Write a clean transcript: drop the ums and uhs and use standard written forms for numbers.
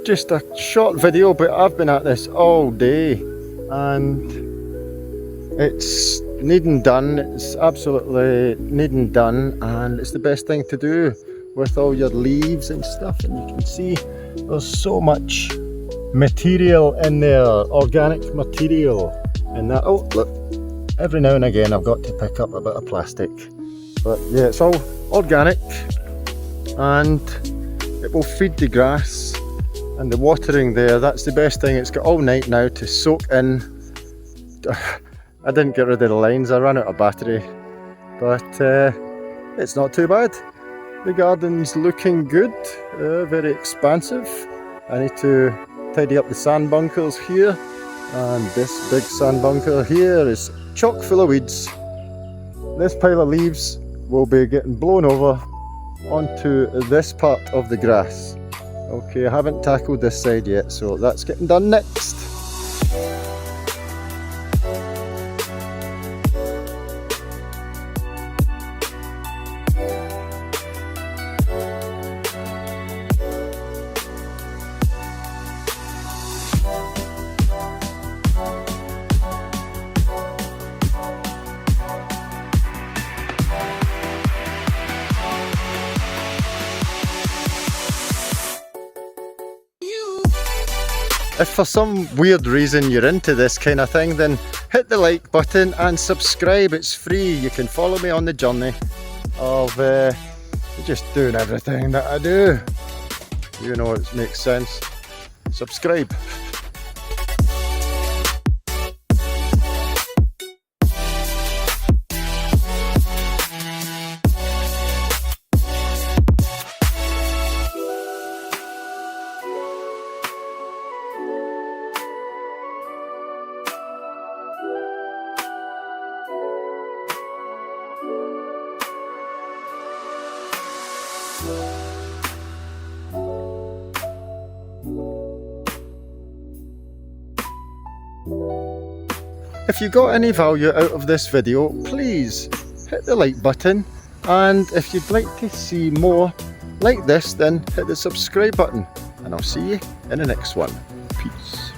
just a short video, but I've been at this all day and it's needing done. It's absolutely needing done, and it's the best thing to do with all your leaves and stuff. And you can see there's so much material in there, organic material in that. Oh look, every now and again I've got to pick up a bit of plastic, but yeah, it's all organic and it will feed the grass. And the watering there, that's the best thing. It's got all night now to soak in. I didn't get rid of the lines, I ran out of battery, but it's not too bad. The garden's looking good, very expansive. I need to tidy up the sand bunkers here, and this big sand bunker here is chock full of weeds. This pile of leaves will be getting blown over onto this part of the grass. Okay, I haven't tackled this side yet, so that's getting done next. If for some weird reason you're into this kind of thing, then hit the like button and subscribe. It's free. You can follow me on the journey of just doing everything that I do. You know, it makes sense. Subscribe. If you got any value out of this video, please hit the like button, and if you'd like to see more like this, then hit the subscribe button, and I'll see you in the next one. Peace.